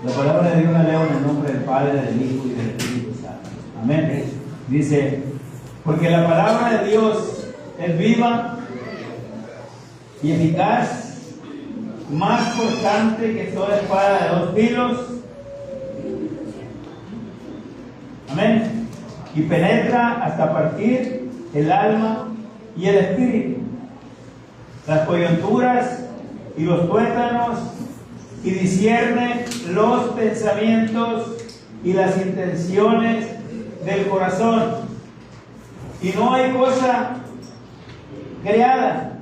La palabra de Dios la leo en el nombre del Padre, del Hijo y del Espíritu Santo. Amén. Dice, porque la palabra de Dios es viva y eficaz, más cortante que toda espada de 2 filos. Amén. Y penetra hasta partir el alma y el espíritu, las coyunturas y los tuétanos, y discierne los pensamientos y las intenciones del corazón. Y no hay cosa creada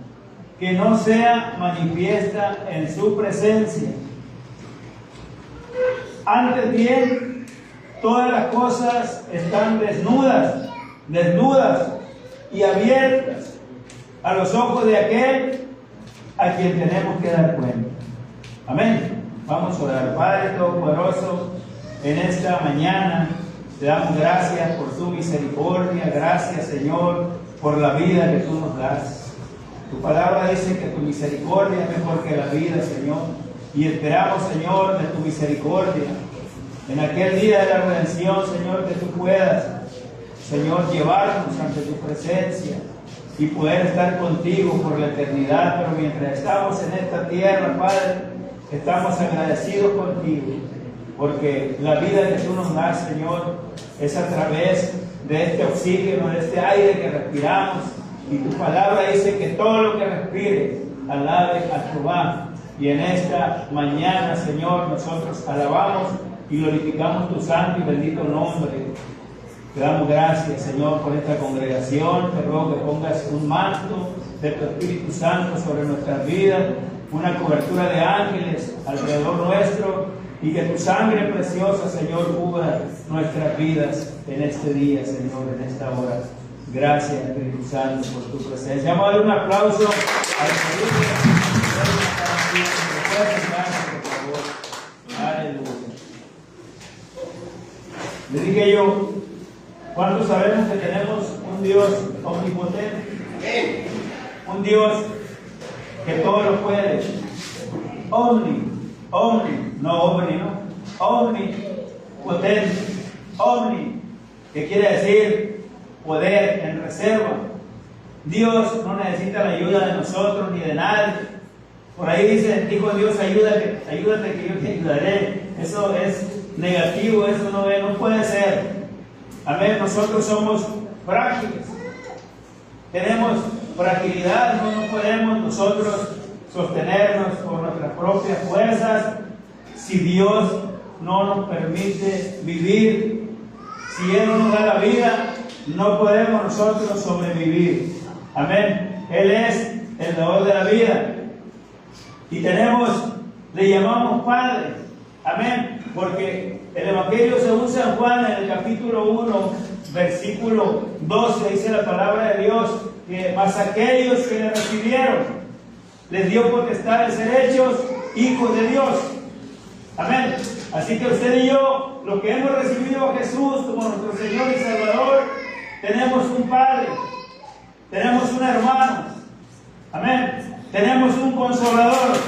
que no sea manifiesta en su presencia. Antes bien, todas las cosas están desnudas y abiertas a los ojos de aquel a quien tenemos que dar cuenta. Amén. Vamos a orar. Padre Todopoderoso, en esta mañana te damos gracias por tu misericordia. Gracias, Señor, por la vida que tú nos das. Tu palabra dice que tu misericordia es mejor que la vida, Señor. Y esperamos, Señor, de tu misericordia. En aquel día de la redención, Señor, que tú puedas, Señor, llevarnos ante tu presencia y poder estar contigo por la eternidad. Pero mientras estamos en esta tierra, Padre, estamos agradecidos contigo, porque la vida que tú nos das, Señor, es a través de este oxígeno, de este aire que respiramos. Y tu palabra dice que todo lo que respire, alabe a Jehová. Y en esta mañana, Señor, nosotros alabamos y glorificamos tu santo y bendito nombre. Te damos gracias, Señor, por esta congregación. Te ruego que pongas un manto de tu Espíritu Santo sobre nuestras vidas, una cobertura de ángeles alrededor nuestro, y que tu sangre preciosa, Señor, cubra nuestras vidas en este día, Señor, en esta hora. Gracias, Espíritu Santo, por tu presencia. Vamos a dar un aplauso al Señor. Por favor. Aleluya. Le dije yo, ¿cuántos sabemos que tenemos un Dios omnipotente? Un Dios que todo lo puede. Omnipotente. Omni, que quiere decir poder en reserva. Dios no necesita la ayuda de nosotros ni de nadie. Por ahí dijo Dios, ayúdate que yo te ayudaré. Eso es negativo, eso no puede ser. Amén. Nosotros somos frágiles, tenemos fragilidad, no podemos nosotros sostenernos por nuestras propias fuerzas. Si Dios no nos permite vivir, si Él no nos da la vida, no podemos nosotros sobrevivir. Amén. Él es el dador de la vida. Y le llamamos Padre. Amén. Porque el Evangelio según San Juan, en el capítulo 1, versículo 12, dice la palabra de Dios, que más aquellos que le recibieron, les dio potestad de ser hechos hijos de Dios. Amén. Así que usted y yo, los que hemos recibido a Jesús como nuestro Señor y Salvador, tenemos un Padre, tenemos un hermano. Amén. Tenemos un Consolador,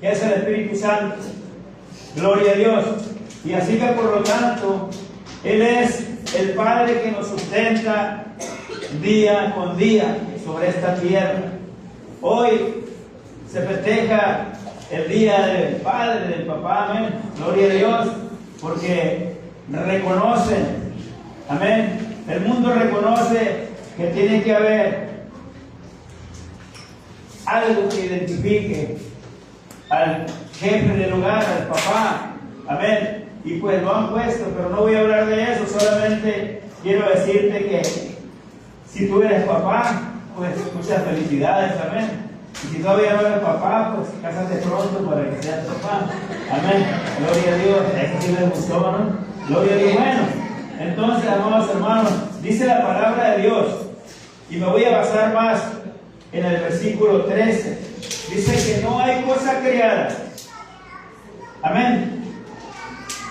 que es el Espíritu Santo. Gloria a Dios. Y así que por lo tanto, Él es el Padre que nos sustenta día con día sobre esta tierra. Hoy se festeja el día del Padre, del Papá, amén. Gloria a Dios, porque reconocen, amén. El mundo reconoce que tiene que haber algo que identifique al jefe del hogar, al papá, amén. Y pues lo han puesto, pero no voy a hablar de eso, solamente quiero decirte que si tú eres papá, pues muchas felicidades, amén. Y si todavía no eres papá, pues cásate pronto para que seas papá, amén. Gloria a Dios. Eso sí les gustó, ¿no? Gloria a Dios. Bueno, entonces, amados hermanos, dice la palabra de Dios, y me voy a basar más en el versículo 13. Dice que no hay cosa creada, amén,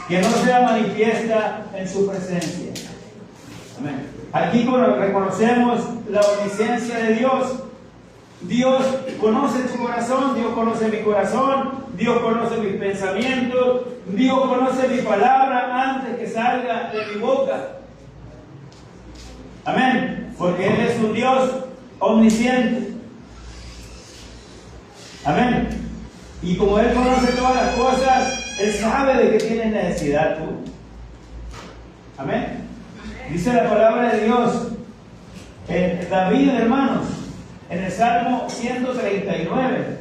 que no sea manifiesta en su presencia. Amén. Aquí reconocemos la omnisciencia de Dios. Dios conoce tu corazón, Dios conoce mi corazón, Dios conoce mis pensamientos, Dios conoce mi palabra antes que salga de mi boca. Amén. Porque Él es un Dios omnisciente. Amén. Y como Él conoce todas las cosas, Él sabe de qué tienes necesidad tú. Amén. Dice la palabra de Dios en David, hermanos, en el Salmo 139,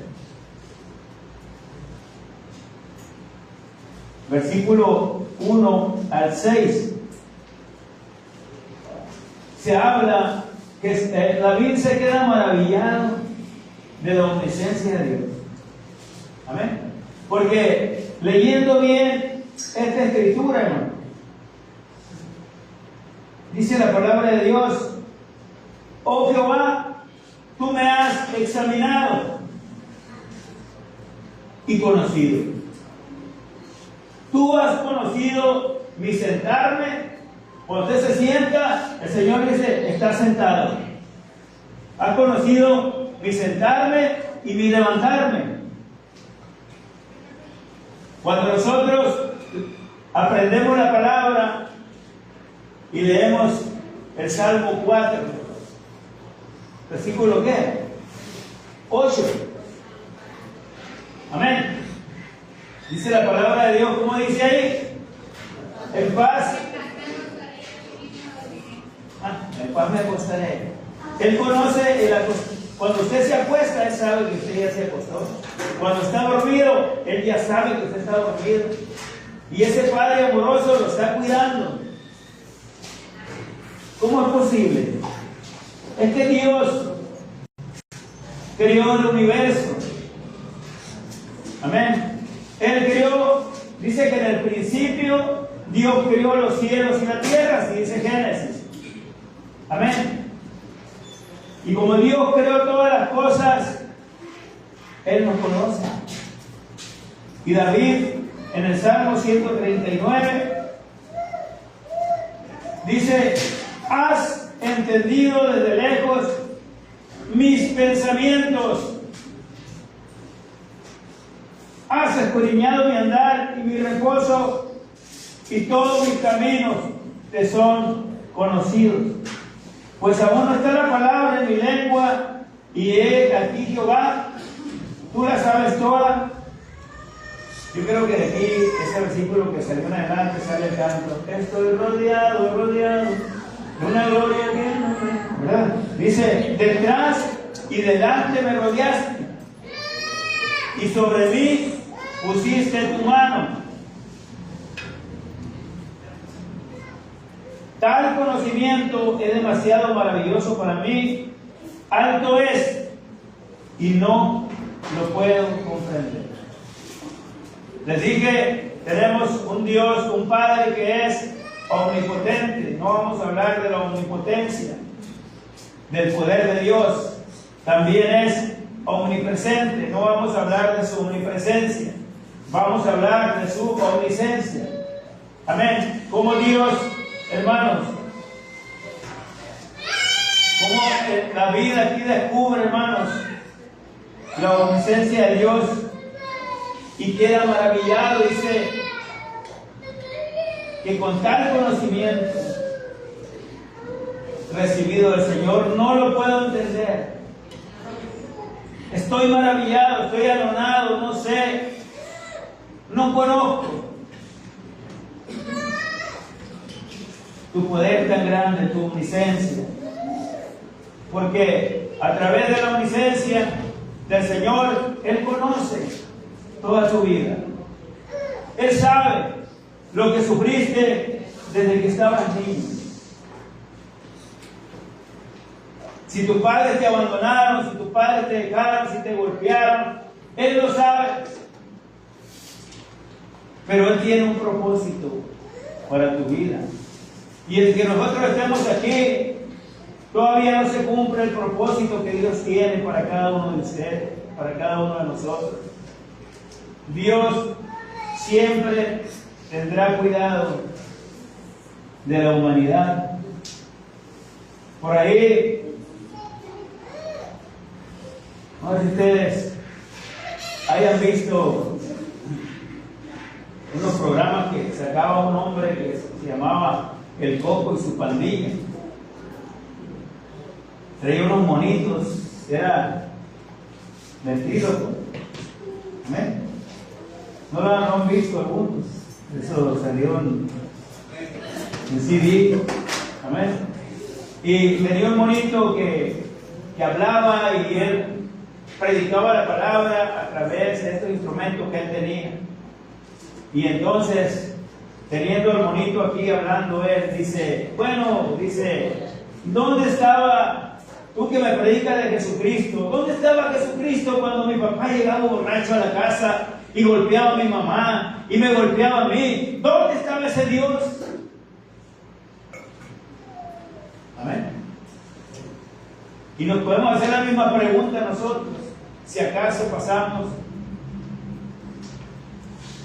versículo 1 al 6. Se habla que David se queda maravillado de la omnisciencia de Dios. Amén. Porque leyendo bien esta escritura, hermano, dice la palabra de Dios: oh Jehová, tú me has examinado y conocido. Tú has conocido mi sentarme. Cuando usted se sienta, el Señor dice: está sentado. Has conocido mi sentarme y mi levantarme. Cuando nosotros aprendemos la palabra y leemos el Salmo 4, versículo ¿qué? 8. Amén. Dice la palabra de Dios, ¿cómo dice ahí? En paz. En paz me acostaré. Él conoce cuando usted se acuesta, Él sabe que usted ya se acostó. Cuando está dormido, Él ya sabe que usted está dormido. Y ese Padre amoroso lo está cuidando. ¿Cómo es posible? Es que Dios creó el universo. Amén. Él creó, dice que en el principio Dios creó los cielos y la tierra, así dice Génesis. Amén. Y como Dios creó todas las cosas, Él nos conoce. Y David, en el Salmo 139, dice: has entendido desde lejos mis pensamientos. Has escudriñado mi andar y mi reposo, y todos mis caminos te son conocidos. Pues aún no está la palabra en mi lengua, y he aquí Jehová, tú la sabes toda. Yo creo que de aquí, ese versículo que salió en adelante, sale el canto: estoy rodeado de una gloria que no me... ¿verdad? Dice: detrás y delante me rodeaste, y sobre mí pusiste tu mano. Tal conocimiento es demasiado maravilloso para mí, alto es y no lo puedo comprender. Les dije, tenemos un Dios, un Padre que es omnipotente. No vamos a hablar de la omnipotencia, del poder de Dios. También es omnipresente. No vamos a hablar de su omnipresencia, vamos a hablar de su omnisciencia. Amén. Como Dios, hermanos, como la vida aquí descubre, hermanos, la omnisciencia de Dios y queda maravillado. Dice que con tal conocimiento recibido del Señor no lo puedo entender. Estoy maravillado, estoy anonado, no sé, no conozco tu poder tan grande, tu omnisciencia. Porque a través de la omnisciencia del Señor, Él conoce toda tu vida. Él sabe lo que sufriste desde que estabas niño. Si tus padres te abandonaron, si tus padres te dejaron, si te golpearon, Él lo sabe. Pero Él tiene un propósito para tu vida. Y el que nosotros estemos aquí, todavía no se cumple el propósito que Dios tiene para cada uno de ustedes, para cada uno de nosotros. Dios siempre tendrá cuidado de la humanidad. Por ahí, no sé si ustedes hayan visto unos programas que sacaba un hombre que se llamaba El Coco y su pandilla. Traía unos monitos, era ventríloco. ¿Amén? ¿No lo han visto algunos? Eso salió en CD. Amén. Y tenía un monito que hablaba y él predicaba la palabra a través de estos instrumentos que él tenía. Y entonces, teniendo el monito aquí hablando, él dice, ¿dónde estaba tú que me predicas de Jesucristo? ¿Dónde estaba Jesucristo cuando mi papá llegaba borracho a la casa y golpeaba a mi mamá y me golpeaba a mí? ¿Dónde estaba ese Dios? Amén. Y nos podemos hacer la misma pregunta nosotros, si acaso pasamos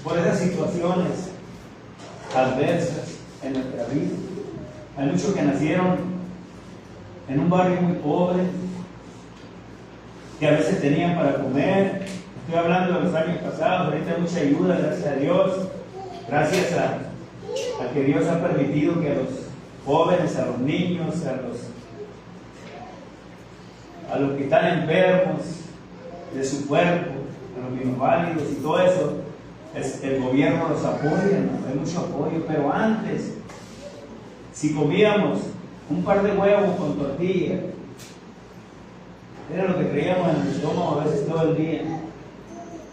por esas situaciones adversas en nuestra vida. Hay muchos que nacieron en un barrio muy pobre, que a veces tenían para comer. Estoy hablando de los años pasados, ahorita hay mucha ayuda, gracias a Dios, gracias a que Dios ha permitido que a los jóvenes, a los niños, a los que están enfermos de su cuerpo, a los minusválidos y todo eso, el gobierno los apoya, ¿no? Hay mucho apoyo. Pero antes, si comíamos un par de huevos con tortilla, era lo que creíamos en el estómago a veces todo el día.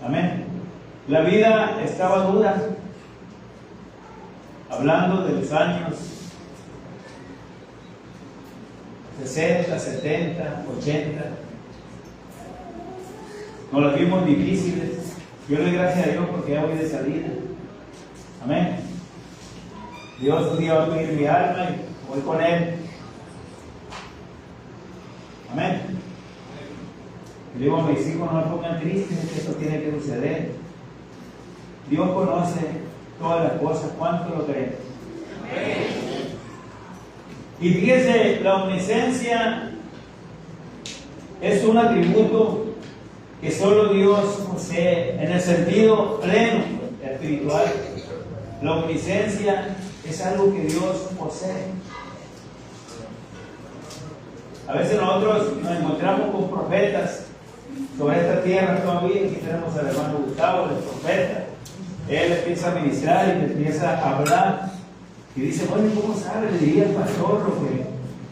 Amén. La vida estaba dura. Hablando de los años 60, 70, 80, nos las vimos difíciles. Yo le doy gracias a Dios porque ya voy de salida. Amén. Dios un día va a pedir mi alma y voy con Él. Amén. Y le digo a mis hijos, no me pongan tristes, que esto tiene que suceder. Dios conoce todas las cosas. ¿Cuánto lo creen? Amén. Y fíjese, la omnisciencia es un atributo que solo Dios posee en el sentido pleno espiritual. La omnisciencia es algo que Dios posee. A veces nosotros nos encontramos con profetas sobre esta tierra todavía. Aquí tenemos al hermano Gustavo, el profeta. Él empieza a ministrar y empieza a hablar. Y dice, bueno, ¿cómo sabe? Le diría al pastor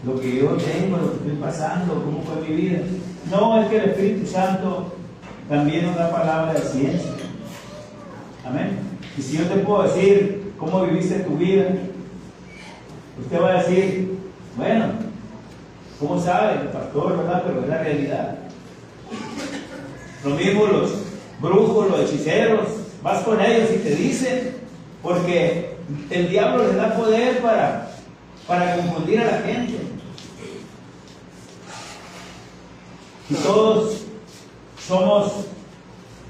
lo que yo tengo, lo que estoy pasando, cómo fue mi vida. No, es que el Espíritu Santo también nos da palabra de ciencia. Amén. Y si yo te puedo decir cómo viviste tu vida, usted va a decir, bueno, ¿cómo sabe el pastor, verdad? Pero es la realidad. Lo mismo los brujos, los hechiceros, vas con ellos y te dicen, porque el diablo les da poder para confundir a la gente. Y todos somos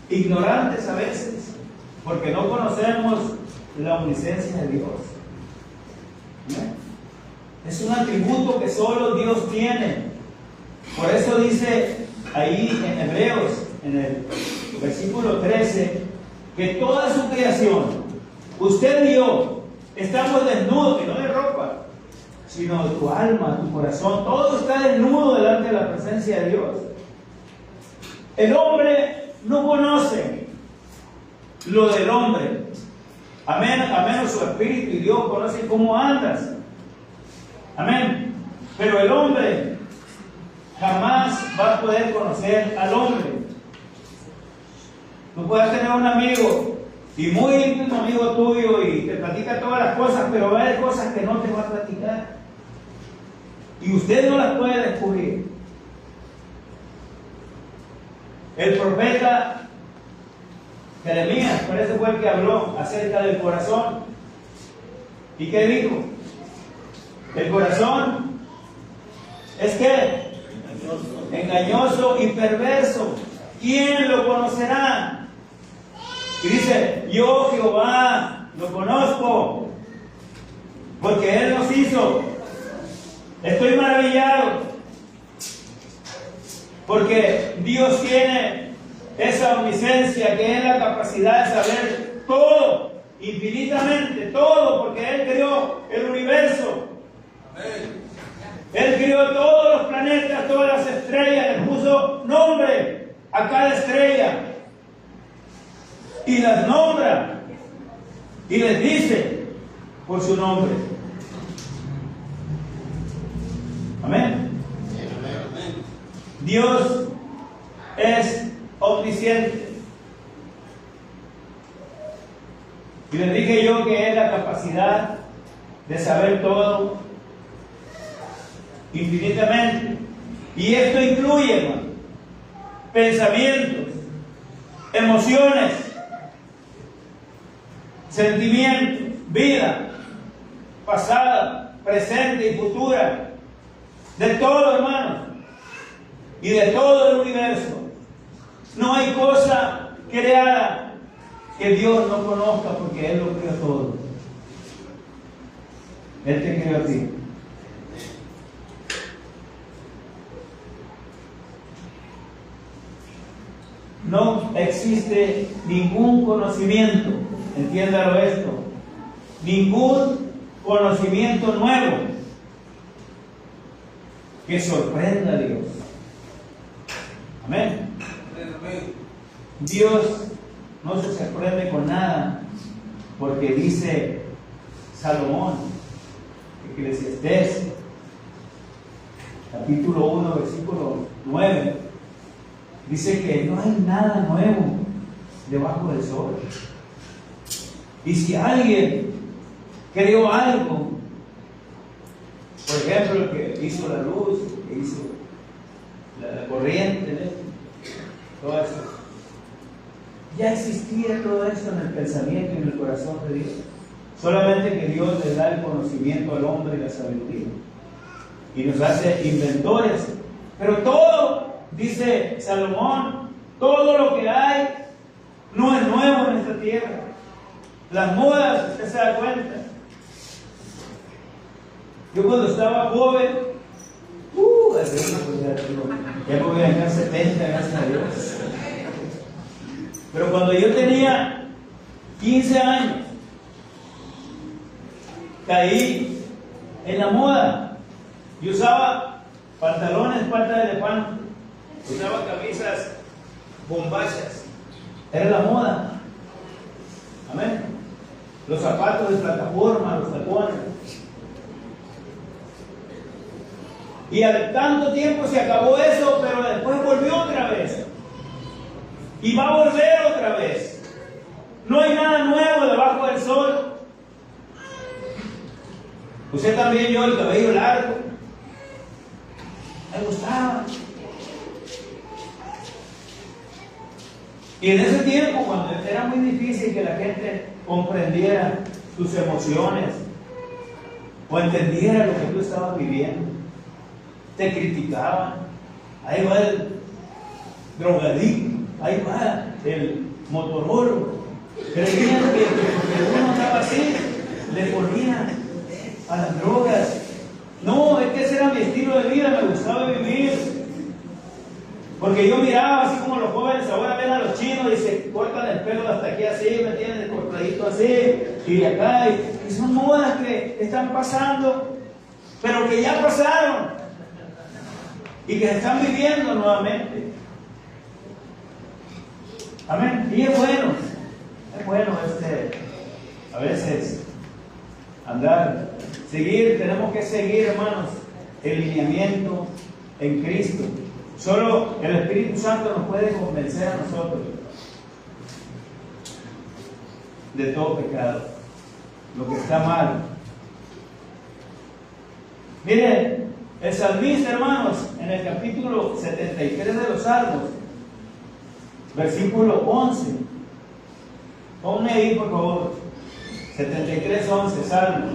ignorantes a veces, porque no conocemos la omnisciencia de Dios. ¿No? Es un atributo que solo Dios tiene. Por eso dice ahí en Hebreos, en el versículo 13, que toda su creación, usted y yo, estamos desnudos, y no de ropa, sino de tu alma, tu corazón, todo está desnudo delante de la presencia de Dios. El hombre no conoce lo del hombre, a menos su espíritu y Dios conoce cómo andas. Amén. Pero el hombre jamás va a poder conocer al hombre. Tú puedes tener un amigo y muy íntimo amigo tuyo y te platica todas las cosas, pero va a haber cosas que no te va a platicar y usted no las puede descubrir. El profeta Jeremías, parece fue el que habló acerca del corazón. ¿Y qué dijo? El corazón es que engañoso y perverso. ¿Quién lo conocerá? Y dice, yo Jehová lo conozco, porque Él nos hizo. Estoy maravillado, porque Dios tiene esa omnisciencia, que es la capacidad de saber todo infinitamente todo, porque Él creó el universo. Él creó todos los planetas, todas las estrellas, le puso nombre a cada estrella y las nombra y les dice por su nombre. Amén. Dios es omnisciente. Y les dije yo que es la capacidad de saber todo infinitamente. Y esto incluye, hermano, pensamientos, emociones, sentimientos, vida, pasada, presente y futura, de todo, hermano, y de todo el universo. No hay cosa creada que Dios no conozca, porque Él lo creó todo. Él te creó a ti. No existe ningún conocimiento, entiéndalo esto, ningún conocimiento nuevo que sorprenda a Dios. Amén. Dios no se sorprende con nada, porque dice Salomón, Eclesiastés, capítulo 1, versículo 9, dice que no hay nada nuevo debajo del sol. Y si alguien creó algo, por ejemplo, el que hizo la luz, el que hizo la corriente, todo eso, ya existía todo esto en el pensamiento y en el corazón de Dios. Solamente que Dios le da el conocimiento al hombre y la sabiduría, y nos hace inventores. Pero todo, dice Salomón, todo lo que hay no es nuevo en esta tierra. Las modas, usted se da cuenta. Yo cuando estaba joven, ya me voy a dejar 70, gracias a Dios. Pero cuando yo tenía 15 años, caí en la moda. Yo usaba pantalones pata de elefante, usaba camisas bombachas. Era la moda. Amén. Los zapatos de plataforma, los tacones. Y al tanto tiempo se acabó eso, pero después volvió otra vez. Y va a volver otra vez. No hay nada nuevo debajo del sol. Usted también, yo, el cabello largo. Me gustaba. Y en ese tiempo, cuando era muy difícil que la gente comprendiera tus emociones o entendiera lo que tú estabas viviendo, te criticaban. Ahí va el drogadicto, ahí va el motorolo. Creían que porque uno estaba así, le ponían a las drogas. No, es que ese era mi estilo de vida, me gustaba vivir. Porque yo miraba así como los jóvenes ahora ven a los chinos y se cortan el pelo hasta aquí así, ¿me entiendes? Cortadito así, y de acá, y son modas que están pasando, pero que ya pasaron y que se están viviendo nuevamente. Amén. Y es bueno a veces tenemos que seguir, hermanos, el lineamiento en Cristo. Solo el Espíritu Santo nos puede convencer a nosotros de todo pecado, lo que está mal. Miren, el salmista, hermanos, en el capítulo 73 de los Salmos, versículo 11. Ponme ahí, por favor. 73:11, Salmo.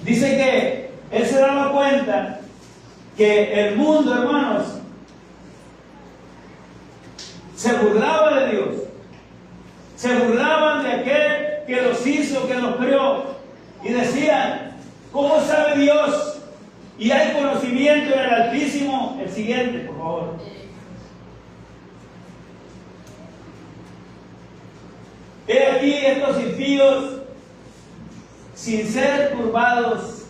Dice que él se daba cuenta que el mundo, hermanos, se burlaba de Dios. Se burlaban de aquel que los hizo, que los creó. Y decían, ¿cómo sabe Dios? Y hay conocimiento en el Altísimo. El siguiente, por favor. He aquí estos impíos, sin ser turbados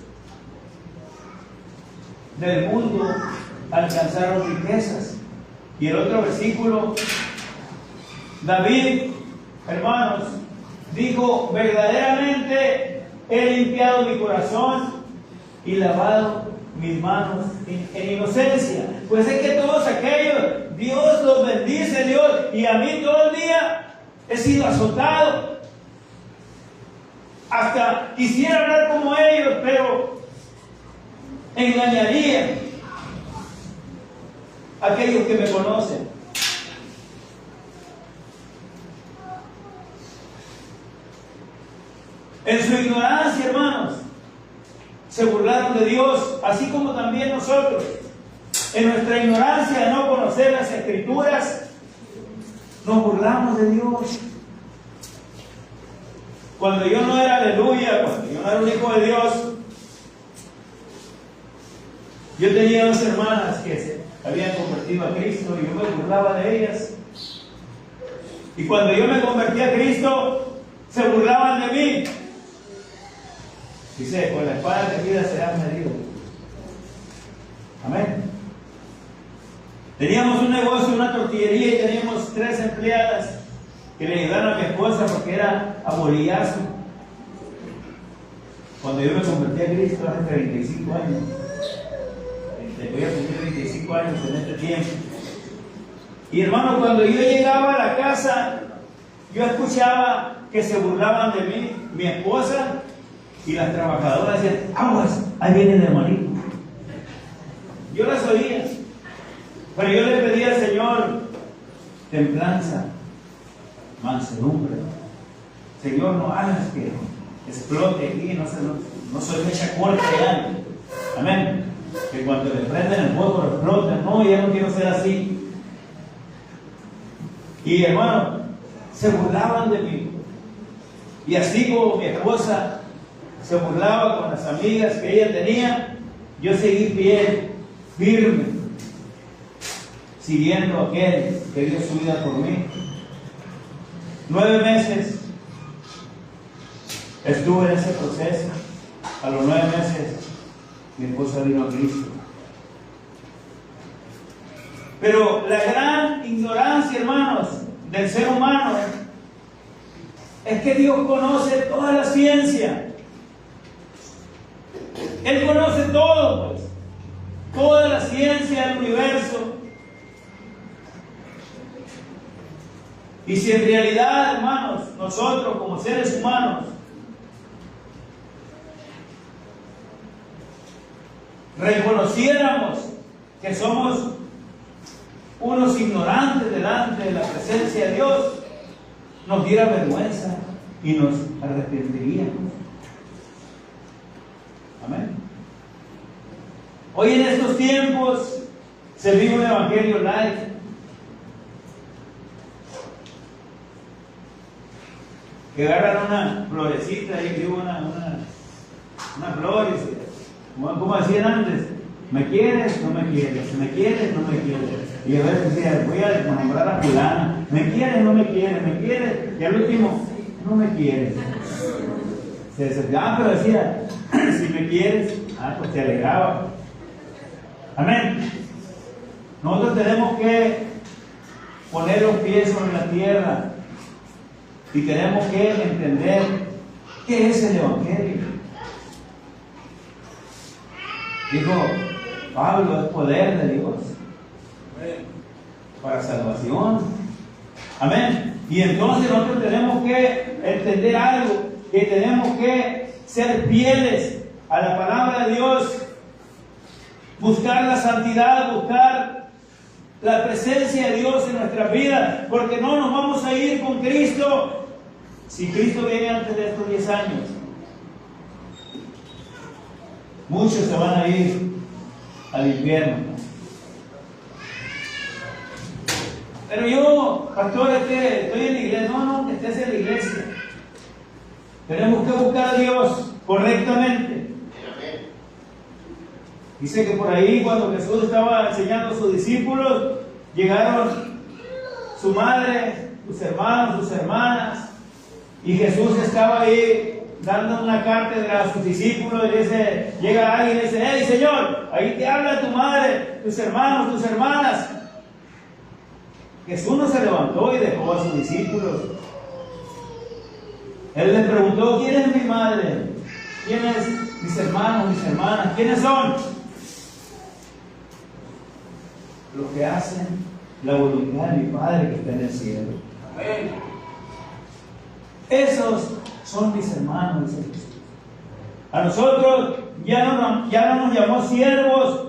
del mundo, alcanzaron riquezas. Y el otro versículo, David, hermanos, dijo: verdaderamente he limpiado mi corazón y lavado mis manos en inocencia. Pues es que todos aquellos, Dios los bendice, Dios, y a mí todo el día he sido azotado. Hasta quisiera hablar como ellos, pero engañaría a aquellos que me conocen. En su ignorancia, hermanos, se burlaron de Dios, así como también nosotros. En nuestra ignorancia de no conocer las Escrituras, nos burlamos de Dios. Cuando yo no era aleluya, cuando yo no era un hijo de Dios, yo tenía dos hermanas que se habían convertido a Cristo y yo me burlaba de ellas. Y cuando yo me convertí a Cristo, se burlaban de mí. Dice: con la espada de vida serás medido. Amén. Teníamos un negocio, una tortillería, y teníamos 3 empleadas que le ayudaron a mi esposa porque era abolillazo. Cuando yo me convertí a Cristo hace 35 años, voy a cumplir 35 años en este tiempo. Y hermano, cuando yo llegaba a la casa, yo escuchaba que se burlaban de mí, mi esposa y las trabajadoras decían: aguas, ahí viene el hermanito. Yo las oía, pero yo le pedía al Señor templanza, mansedumbre. Señor, no hagas que explote aquí, no soy mecha corta ya. Amén. Que cuando le prenden el fuego lo exploten. No, ya no quiero ser así. Y hermano, se burlaban de mí. Y así como mi esposa se burlaba con las amigas que ella tenía, yo seguí fiel, firme, siguiendo a aquel que dio su vida por mí. 9 meses estuve en ese proceso. A los 9 meses mi esposa vino a Cristo. Pero la gran ignorancia, hermanos, del ser humano es que Dios conoce toda la ciencia. Él conoce todo, pues, toda la ciencia del universo. Y si en realidad, hermanos, nosotros como seres humanos reconociéramos que somos unos ignorantes delante de la presencia de Dios, nos diera vergüenza y nos arrepentiríamos. Amén. Hoy en estos tiempos se vive un evangelio light. Que agarran una florecita y digo una flor y como decían antes: ¿me quieres? No me quieres. ¿Me quieres? No me quieres. Y a veces decía: voy a nombrar a fulana. ¿Me quieres? No me quieres. ¿Me quieres? Y al último: no me quieres. Se desesperaba, pero decía: si me quieres, pues te alegraba. Amén. Nosotros tenemos que poner los pies sobre la tierra y tenemos que entender qué es el evangelio. Dijo Pablo: es poder de Dios para salvación. Amén. Y entonces nosotros tenemos que entender algo, que tenemos que ser fieles a la palabra de Dios, buscar la santidad, buscar la presencia de Dios en nuestras vidas, porque no nos vamos a ir con Cristo si Cristo viene antes de estos 10 años. Muchos se van a ir al infierno. Pero yo, pastor, estoy en la iglesia. No, que estés en la iglesia. Tenemos que buscar a Dios correctamente. Dice que por ahí, cuando Jesús estaba enseñando a sus discípulos, llegaron su madre, sus hermanos, sus hermanas, Y Jesús estaba ahí dando una cátedra a sus discípulos y dice, llega alguien y dice, hey Señor, ahí te habla tu madre, tus hermanos, tus hermanas. Jesús no se levantó y dejó a sus discípulos. Él les preguntó, ¿quién es mi madre? ¿Quién es mis hermanos, mis hermanas? ¿Quiénes son? Los que hacen la voluntad de mi Padre que está en el cielo. Amén. Esos son mis hermanos, dice Jesús. A nosotros ya no nos llamó siervos,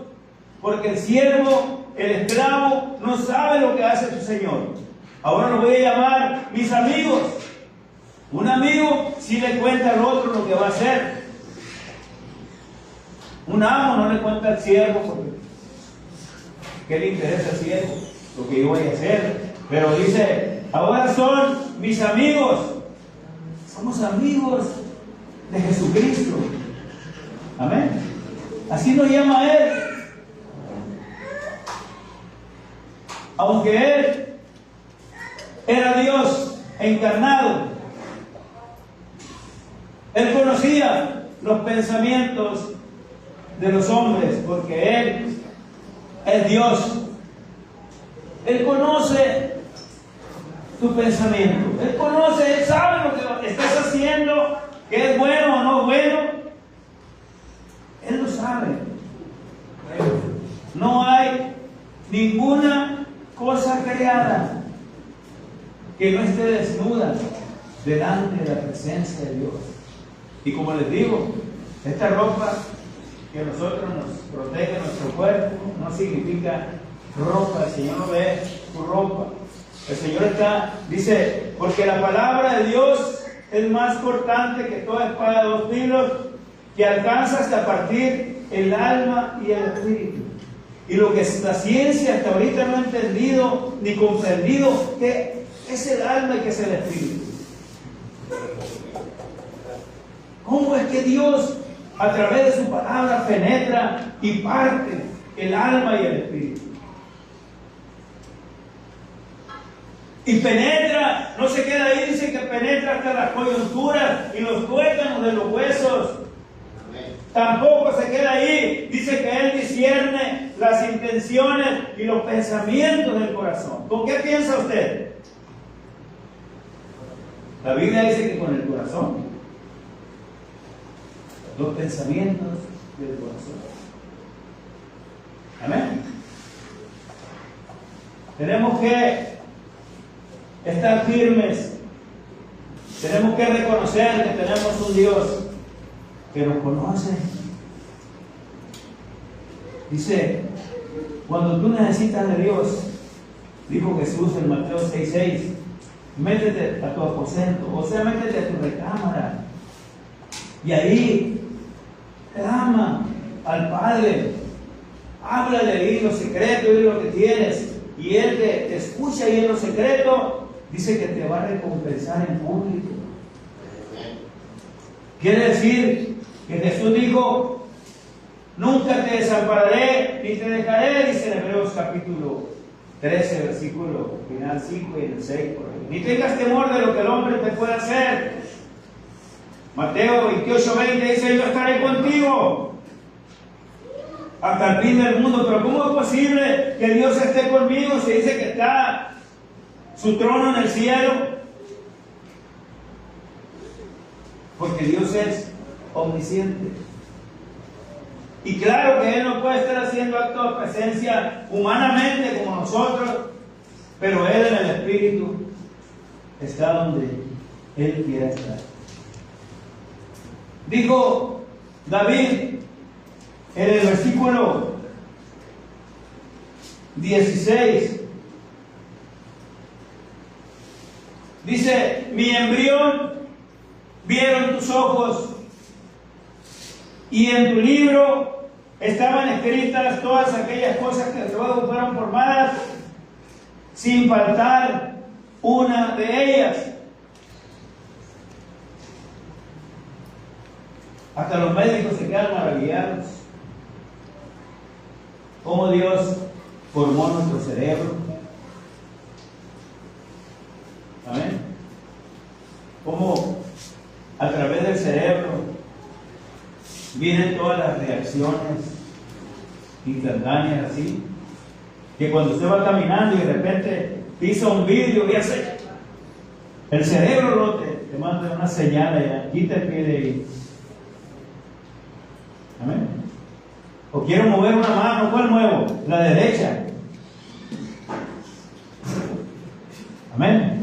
porque el siervo, el esclavo, no sabe lo que hace su Señor. Ahora los voy a llamar mis amigos. Un amigo sí le cuenta al otro lo que va a hacer. Un amo no le cuenta al siervo porque ¿qué le interesa al siervo? Lo que yo voy a hacer. Pero dice, ahora son mis amigos. Somos amigos de Jesucristo. Amén. Así nos llama Él. Aunque Él era Dios encarnado, Él conocía los pensamientos de los hombres, porque Él es Dios. Él conoce tu pensamiento. Él conoce, Él sabe lo que estás haciendo, que es bueno o no bueno. Él lo sabe. No hay ninguna cosa creada que no esté desnuda delante de la presencia de Dios. Y como les digo, esta ropa que a nosotros nos protege nuestro cuerpo no significa ropa. El Señor no ve tu ropa. El Señor dice, porque la palabra de Dios es más cortante que toda espada de dos filos, que alcanza hasta partir el alma y el espíritu. Y lo que la ciencia hasta ahorita no ha entendido ni comprendido, que es el alma y que es el espíritu. ¿Cómo es que Dios a través de su palabra penetra y parte el alma y el espíritu? Y penetra, no se queda ahí, dice que penetra hasta las coyunturas y los tuétanos de los huesos. Amén. Tampoco se queda ahí, dice que Él discierne las intenciones y los pensamientos del corazón. ¿Con qué piensa usted? La Biblia dice que con el corazón. Los pensamientos del corazón. Amén. Tenemos que estar firmes. Tenemos que reconocer que tenemos un Dios que nos conoce. Dice, cuando tú necesitas de Dios, dijo Jesús en Mateo 6:6, métete a tu aposento, o sea, métete a tu recámara. Y ahí clama al Padre, háblale ahí en lo secreto, dile lo que tienes, y Él te escucha ahí en lo secreto, dice que te va a recompensar en público. Quiere decir que Jesús dijo, nunca te desampararé ni te dejaré, dice en Hebreos capítulo 13, versículo final 5 y el 6, por ahí. Ni tengas temor de lo que el hombre te pueda hacer. Mateo 28:20 dice, yo estaré contigo hasta el fin del mundo. Pero ¿cómo es posible que Dios esté conmigo si dice que está su trono en el cielo? Porque Dios es omnisciente. Y claro que Él no puede estar haciendo actos de presencia humanamente como nosotros, pero Él en el Espíritu está donde Él quiera estar. Dijo David en el versículo 16, dice, mi embrión vieron tus ojos, y en tu libro estaban escritas todas aquellas cosas que luego fueron formadas, sin faltar una de ellas. Hasta los médicos se quedan maravillados. Cómo Dios formó nuestro cerebro. Amén. cómo a través del cerebro vienen todas las reacciones instantáneas así, que cuando usted va caminando y de repente pisa un vidrio y hace, el cerebro te manda una señal allá, quita el pie de ahí. Amén. O quiero mover una mano, ¿cuál muevo? La derecha. Amén.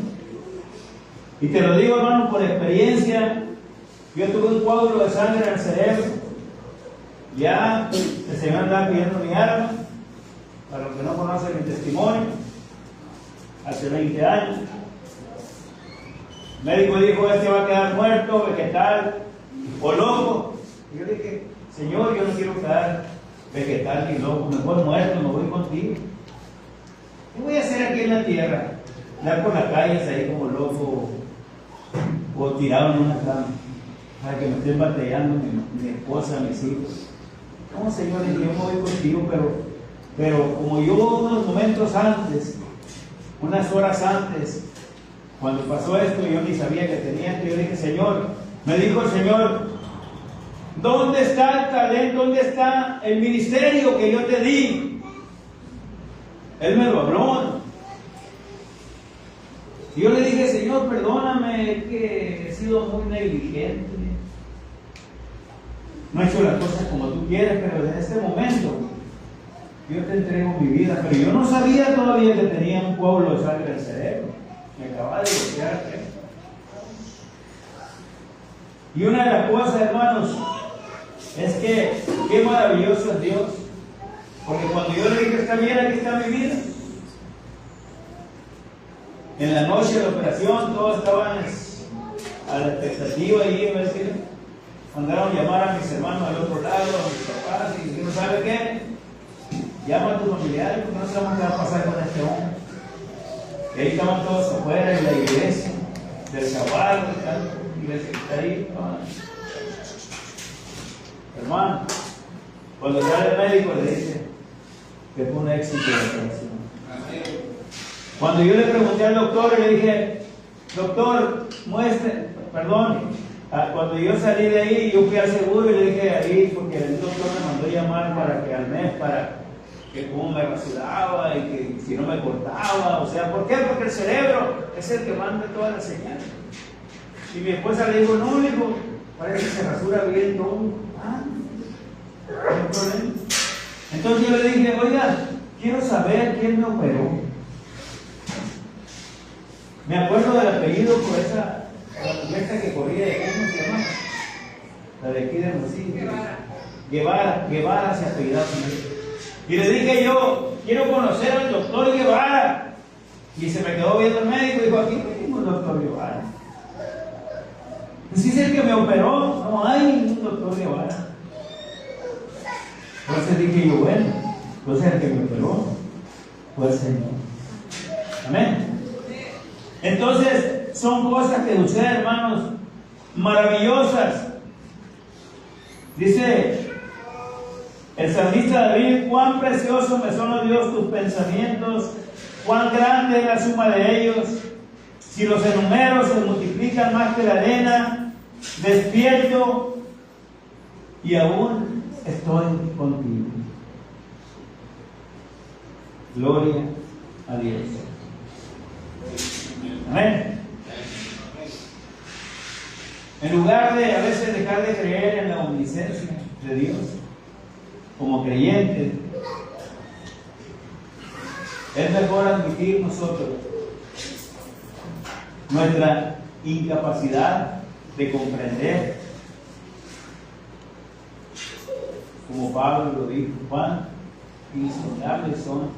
Y te lo digo, hermano, por experiencia. Yo tuve un coágulo de sangre en el cerebro. Ya el Señor andaba pidiendo mi alma. Para los que no conocen mi testimonio, hace 20 años. El médico dijo: este va a quedar muerto, vegetal o loco. Y yo dije: Señor, yo no quiero quedar vegetal ni loco, mejor muerto, me voy contigo. ¿Qué voy a hacer aquí en la tierra? Andar por las calles ahí como loco o tirado en una cama para que me estén batallando mi esposa, mis hijos. No, Señor, yo me voy contigo, pero como yo unos momentos antes, unas horas antes, cuando pasó esto, yo ni sabía que tenía esto, yo dije: Señor, me dijo el Señor, ¿dónde está el talento? ¿Dónde está el ministerio que yo te di? Él me lo habló. Y yo le dije: Señor, perdóname, que he sido muy negligente. No he hecho las cosas como tú quieres, pero en este momento yo te entrego mi vida. Pero yo no sabía todavía que tenía un coágulo de sangre en el cerebro. Me acababa de golpear. Y una de las cosas, hermanos, es que qué maravilloso es Dios. Porque cuando yo le dije: está bien, aquí está mi vida. En la noche de la operación todos estaban a la expectativa y a decir, mandaron llamar a mis hermanos al otro lado, a mis papás, y dijeron: ¿sabe qué? Llama a tus familiares porque no sabemos qué va a pasar con este hombre. Y ahí estaban todos afuera en la iglesia del Cabal, la iglesia que está ahí. Hermano, cuando sale el médico le dice que fue un éxito de la operación. Cuando yo le pregunté al doctor y le dije: doctor, cuando yo salí de ahí, yo fui al seguro y le dije ahí, porque el doctor me mandó llamar para que al mes, para que cómo me rasuraba y que si no me cortaba, o sea, ¿por qué? Porque el cerebro es el que manda todas las señales. Y mi esposa le dijo: no, le dijo, parece que se rasura bien todo. No hay problema. Entonces yo le dije: oiga, quiero saber quién me operó. Me acuerdo del apellido por esa mujer que corría de aquí, ¿cómo se llama? La de aquí de Hermosillo. Guevara se apellidaba. Y le dije yo: quiero conocer al doctor Guevara. Y se me quedó viendo el médico y dijo: aquí no hay ningún doctor Guevara. Pues si es el que me operó, no hay ningún doctor Guevara. Entonces dije yo: bueno, entonces el que me operó fue el Señor. Amén. Entonces, son cosas que suceden, hermanos, maravillosas. Dice el salmista David: cuán precioso me son, oh Dios, tus pensamientos, cuán grande es la suma de ellos. Si los enumero, se multiplican más que la arena. Despierto y aún estoy contigo. Gloria a Dios. Amén. En lugar de a veces dejar de creer en la omnisciencia de Dios como creyentes, es mejor admitir nosotros nuestra incapacidad de comprender, como Pablo lo dijo: cuán insondables son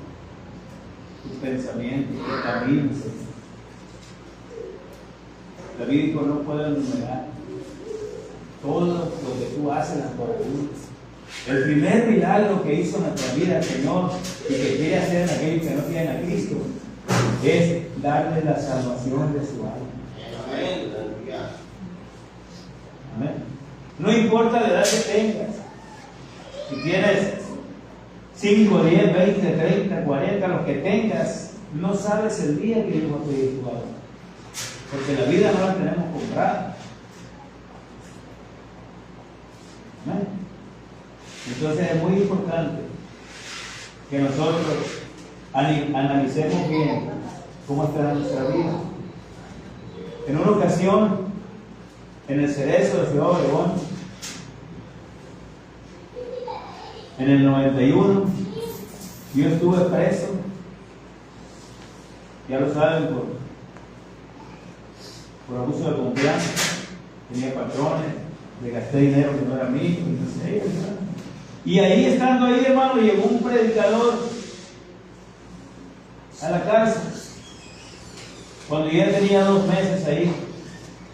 tus pensamientos, tus caminos. David dijo: no puedo enumerar todo lo que tú haces en la cobertura. El primer milagro que hizo en nuestra vida el Señor y que quiere hacer en aquellos que no tienen a Cristo es darle la salvación de su alma. Amén. No importa la edad que tengas, si tienes 5, 10, 20, 30, 40, los que tengas, no sabes el día que Dios va a pedir tu alma. Porque la vida no la tenemos con entrada. ¿Amén? Entonces es muy importante que nosotros analicemos bien cómo está nuestra vida. En una ocasión, en el Cerezo de Ciudad Obregón, en el 91, yo estuve preso, ya lo saben, por abuso de confianza. Tenía patrones, le gasté dinero que no era mío, entonces, y ahí, estando ahí, hermano, llegó un predicador a la cárcel. Cuando ya tenía 2 meses ahí,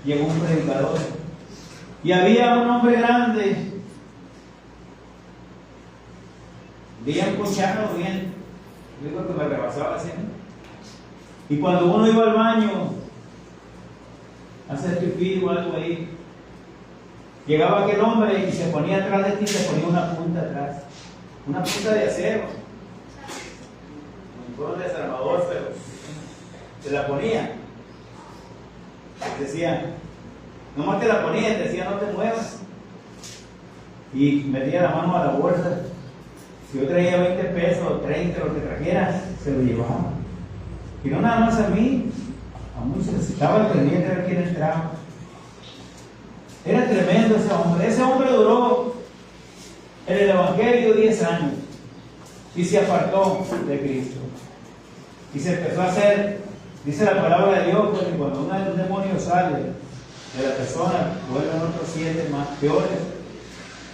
llegó un predicador. Y había un hombre grande, bien cochado, bien, digo que me rebasaba así, ¿no? Y cuando uno iba al baño a hacer pipí o algo ahí, llegaba aquel hombre y se ponía atrás de ti y se ponía una punta atrás, una punta de acero, con un desarmador, pero se la ponía. Decía, nomás te la ponía y decía, no te muevas. Y metía la mano a la bolsa. Si yo traía 20 pesos o 30, lo que trajera, se lo llevaba. Y no nada más a mí, a muchos. Estaba el pendiente de ver quién entraba. Era tremendo ese hombre. Ese hombre duró en el Evangelio 10 años y se apartó de Cristo. Y se empezó a hacer, dice la palabra de Dios, que cuando un demonio sale de la persona, vuelven otros 7 más peores.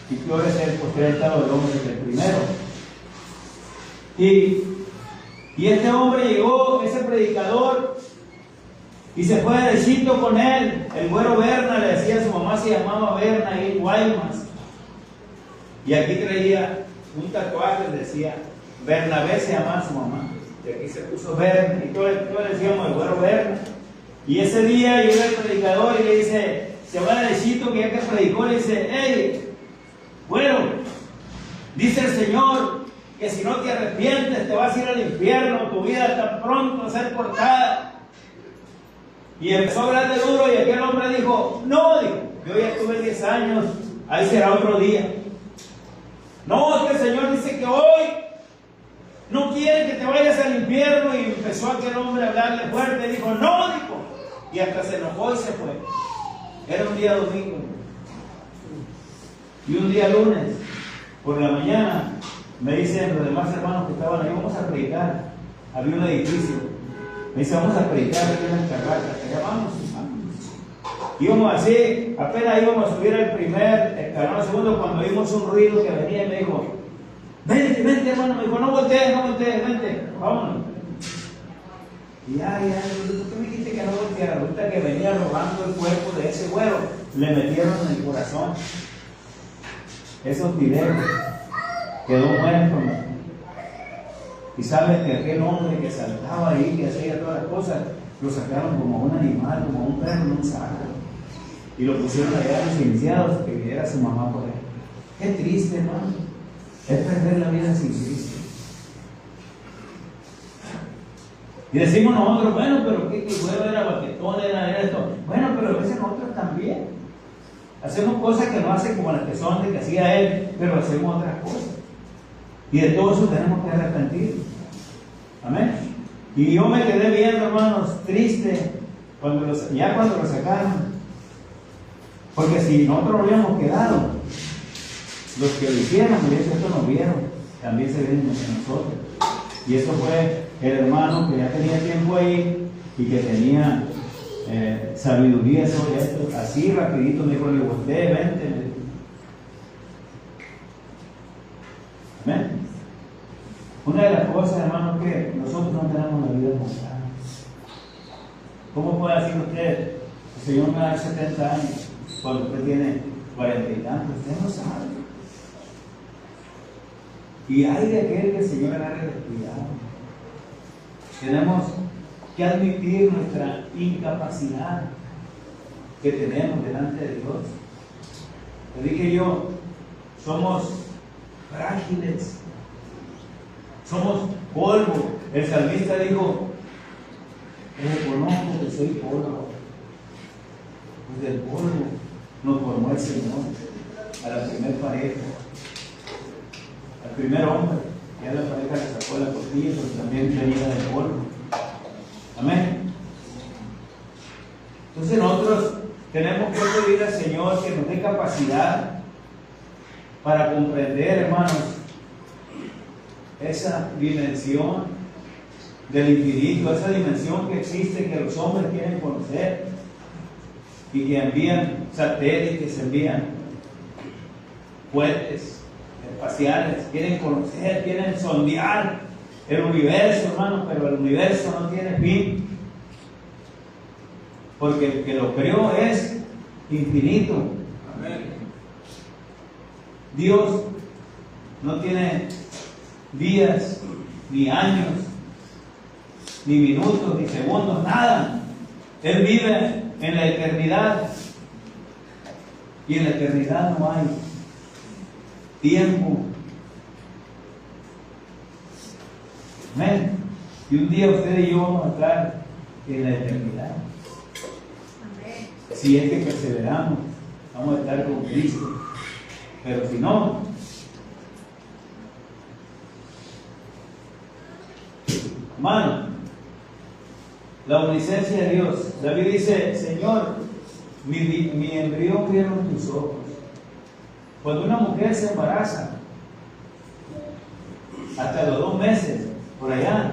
Y peor es el posterior estado del hombre que el primero. Y este hombre llegó, ese predicador, y se fue derechito con él. El güero Berna, le decía, su mamá se llamaba Berna y Guaymas. Y aquí traía un tatuaje, decía Bernabé, se llamaba su mamá. Y aquí se puso Berna, y todos le decíamos el güero Berna. Y ese día llega el predicador y le dice, se va derechito, que ya que predicó, le dice, hey, bueno, dice el Señor que si no te arrepientes te vas a ir al infierno, tu vida está pronto a ser cortada. Y empezó a hablar de duro y aquel hombre dijo, no, dijo, yo ya estuve 10 años, ahí será otro día. No, es que el Señor dice que hoy no quiere que te vayas al infierno. Y empezó aquel hombre a hablarle fuerte, dijo, no, dijo, y hasta se enojó y se fue. Era un día domingo. Y un día lunes, por la mañana, me dicen los demás hermanos que estaban ahí, vamos a predicar. Había un edificio. Me dice, vamos a predicar aquí en las carracas. Ya vamos. Íbamos así, apenas íbamos a subir al primer escalón, al segundo, cuando vimos un ruido que venía y me dijo, vente, hermano. Me dijo, no voltees, vente, vámonos. Y ¿por qué me dijiste que no volteara? Resulta que venía robando el cuerpo de ese güero. Le metieron en el corazón esos videos, quedó muerto. Y sabes que aquel hombre que saltaba ahí, que hacía todas las cosas, lo sacaron como un animal, como un perro en un saco, y lo pusieron allá a los iniciados, que viera su mamá por él. Qué triste, hermano, es perder la vida sin Cristo. Y decimos nosotros, bueno, pero que huevo era baquetón, era esto. Bueno, pero a veces nosotros también hacemos cosas que no hacen como las que son de que hacía él, pero hacemos otras cosas. Y de todo eso tenemos que arrepentir. Amén. Y yo me quedé viendo, hermanos, triste cuando lo sacaron. Porque si nosotros no hubiéramos quedado, los que lo hicieron, esto nos vieron, también se vienen entre nosotros. Y eso fue el hermano que ya tenía tiempo ahí y que tenía sabiduría sobre esto. Así rapidito me dijo, le volteé, vente. Amén. Una de las cosas, hermano, que nosotros no tenemos la vida montada. ¿Cómo puede decir usted, el Señor me da 70 años, cuando usted tiene 40 y tantos? Usted no sabe. Y hay de aquel que el Señor agarre descuidado. Tenemos que admitir nuestra incapacidad que tenemos delante de Dios. Le dije yo, somos frágiles, somos polvo. El salmista dijo, reconozco que soy polvo. Pues del polvo nos formó el Señor, a la primer pareja, al primer hombre. Ya la pareja le sacó la costilla, pero también venía del polvo. Amén. Entonces nosotros tenemos que pedir al Señor que nos dé capacidad para comprender, hermanos, esa dimensión del infinito, esa dimensión que existe, que los hombres quieren conocer y que envían satélites, envían cohetes espaciales, quieren conocer, quieren sondear el universo, hermano, pero el universo no tiene fin, porque el que lo creó es infinito. Amén. Dios no tiene días, ni años, ni minutos, ni segundos, nada. Él vive en la eternidad, y en la eternidad no hay tiempo. Amén. Y un día usted y yo vamos a estar en la eternidad. Amén. Si es que perseveramos, vamos a estar con Cristo. Pero si no, hermano, la omnisciencia de Dios. David dice: Señor, mi embrión vieron tus ojos. Cuando una mujer se embaraza, hasta los 2 meses, por allá,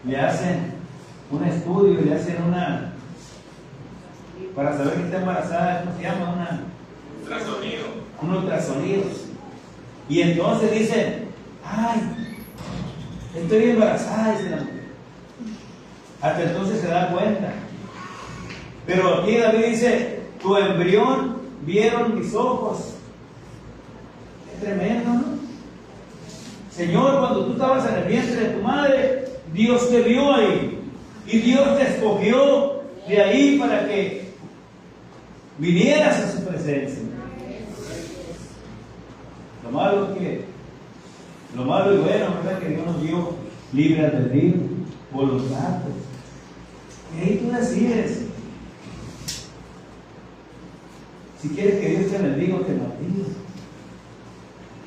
le hacen un estudio, le hacen para saber que está embarazada, ¿cómo se llama? Un ultrasonido. Y entonces dice: ay, estoy embarazada, dice la mujer. Hasta entonces se da cuenta. Pero aquí David dice: tu embrión vieron mis ojos. Es tremendo, ¿no? Señor, cuando tú estabas en el vientre de tu madre, Dios te vio ahí. Y Dios te escogió de ahí para que vinieras a su presencia. Lo malo y bueno, ¿verdad? Que Dios nos dio libre albedrío, voluntad. Y ahí tú decides. Si quieres que Dios te bendiga, te bendiga.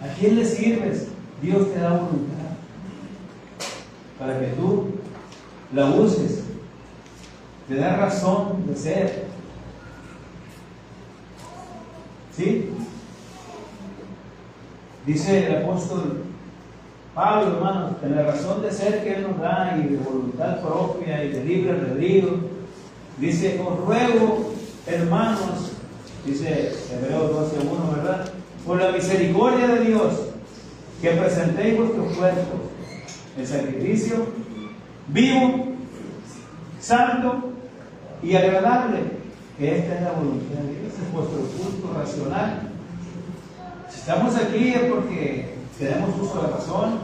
¿A quién le sirves? Dios te da voluntad para que tú la uses. Te da razón de ser. ¿Sí? Dice el apóstol Pablo, hermanos, en la razón de ser que Él nos da, y de voluntad propia y de libre albedrío, dice: os ruego, hermanos, dice Hebreos 12:1, ¿verdad? Por la misericordia de Dios, que presentéis vuestros cuerpos en sacrificio vivo, santo y agradable, que esta es la voluntad de Dios, es vuestro culto racional. Si estamos aquí es porque tenemos uso de razón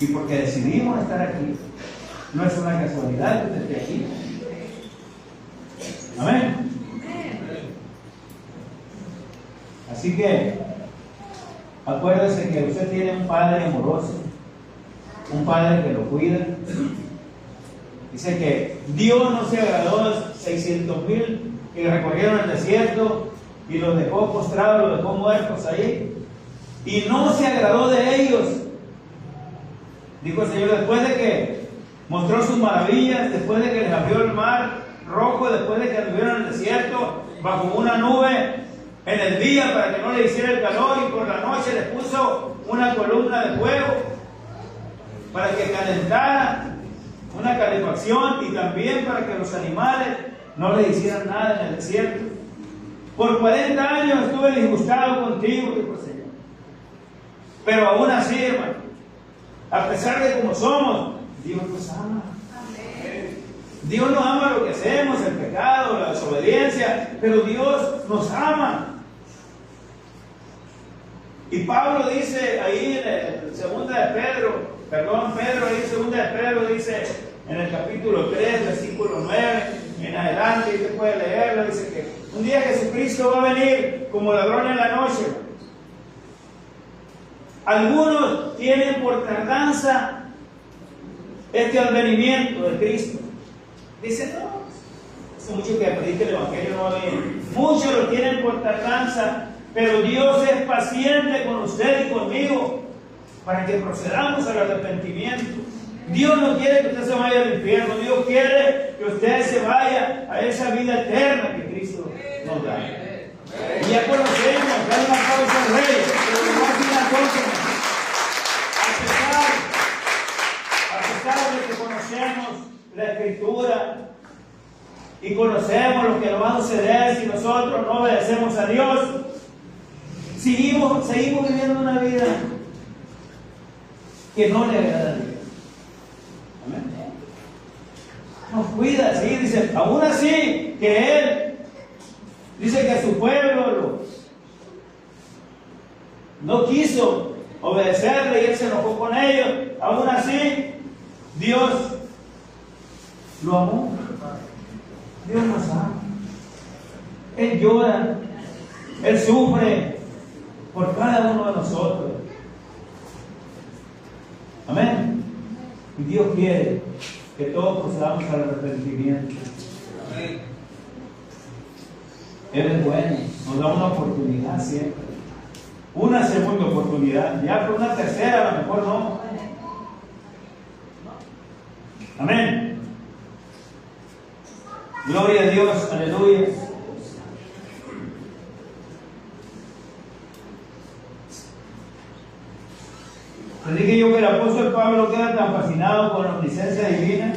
y porque decidimos estar aquí. No es una casualidad que esté aquí. Amén. Así que acuérdese que usted tiene un Padre amoroso, un Padre que lo cuida. Dice que Dios no se agradó de 600,000 que recorrieron el desierto y los dejó postrados, los dejó muertos ahí. Y no se agradó de ellos. Dijo el Señor, después de que mostró sus maravillas, después de que les abrió el mar rojo, después de que anduvieron en el desierto bajo una nube en el día para que no le hiciera el calor, y por la noche les puso una columna de fuego para que calentara, una calefacción, y también para que los animales no le hicieran nada en el desierto. Por 40 años estuve disgustado contigo, dijo el Señor. Pero aún así, hermano, a pesar de cómo somos, Dios nos ama. Amén. Dios no ama lo que hacemos, el pecado, la desobediencia, pero Dios nos ama. Y Pablo dice ahí en Pedro ahí en 2 de Pedro dice en el capítulo 3, versículo 9 en adelante, y usted puede leerlo, dice que un día Jesucristo va a venir como ladrón en la noche. Algunos tienen por tardanza este advenimiento de Cristo. Dicen, no, muchos que predican el Evangelio no va bien. Muchos lo tienen por tardanza, pero Dios es paciente con usted y conmigo para que procedamos al arrepentimiento. Dios no quiere que usted se vaya al infierno, Dios quiere que usted se vaya a esa vida eterna que Cristo nos da. Y ya conocemos, ya una causa al rey, pero no es una cosa. A pesar de que conocemos la Escritura y conocemos lo que nos va a suceder si nosotros no obedecemos a Dios, seguimos viviendo una vida que no le agrada a Dios. Amén. Nos cuida, sí, dice, aún así que Él dice que su pueblo no quiso obedecerle y Él se enojó con ellos. Aún así, Dios lo amó. Dios nos ama. Él llora, Él sufre por cada uno de nosotros. Amén. Y Dios quiere que todos procedamos al arrepentimiento. Amén. Él es bueno, nos da una oportunidad siempre. Una segunda oportunidad, ya por una tercera a lo mejor no. Amén. Gloria a Dios, aleluya. Les dije yo que el apóstol Pablo queda tan fascinado con la omnisciencia divina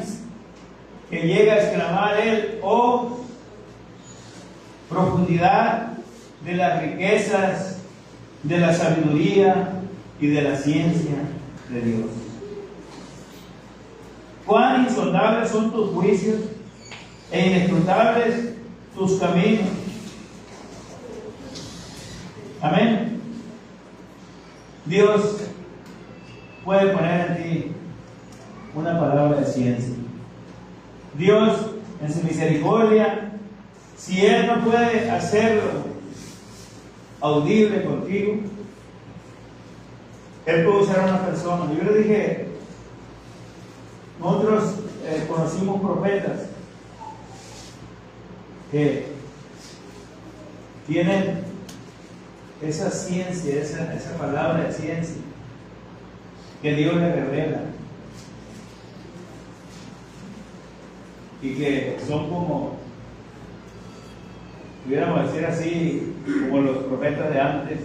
que llega a exclamar él: oh, profundidad de las riquezas, de la sabiduría y de la ciencia de Dios. Cuán insondables son tus juicios e inescrutables tus caminos. Amén. Dios puede poner en ti una palabra de ciencia. Dios, en su misericordia, si Él no puede hacerlo audible contigo, Él puede usar a una persona. Yo le dije, nosotros conocimos profetas que tienen esa ciencia, esa palabra de ciencia que Dios le revela y que son como, pudiéramos decir así, como los profetas de antes,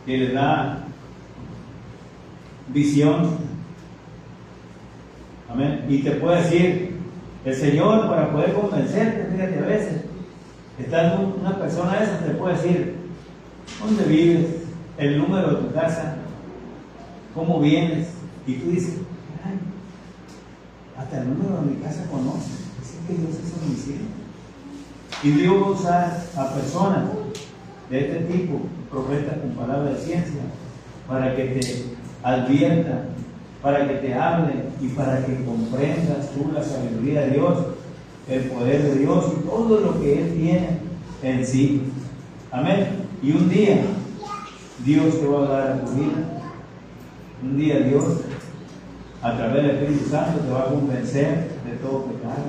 que les da visión. Amén. Y te puede decir el Señor, para poder convencerte, fíjate, a veces estando una persona esa te puede decir dónde vives, el número de tu casa, cómo vienes, y tú dices, ay, hasta el número de mi casa conoce. Dice que Dios es omnisciente. Y Dios va a usar a personas de este tipo, profetas con palabra de ciencia, para que te advierta, para que te hable y para que comprendas tú la sabiduría de Dios, el poder de Dios y todo lo que Él tiene en sí. Amén. Y un día Dios te va a dar a tu vida. Un día Dios, a través del Espíritu Santo, te va a convencer de todo pecado.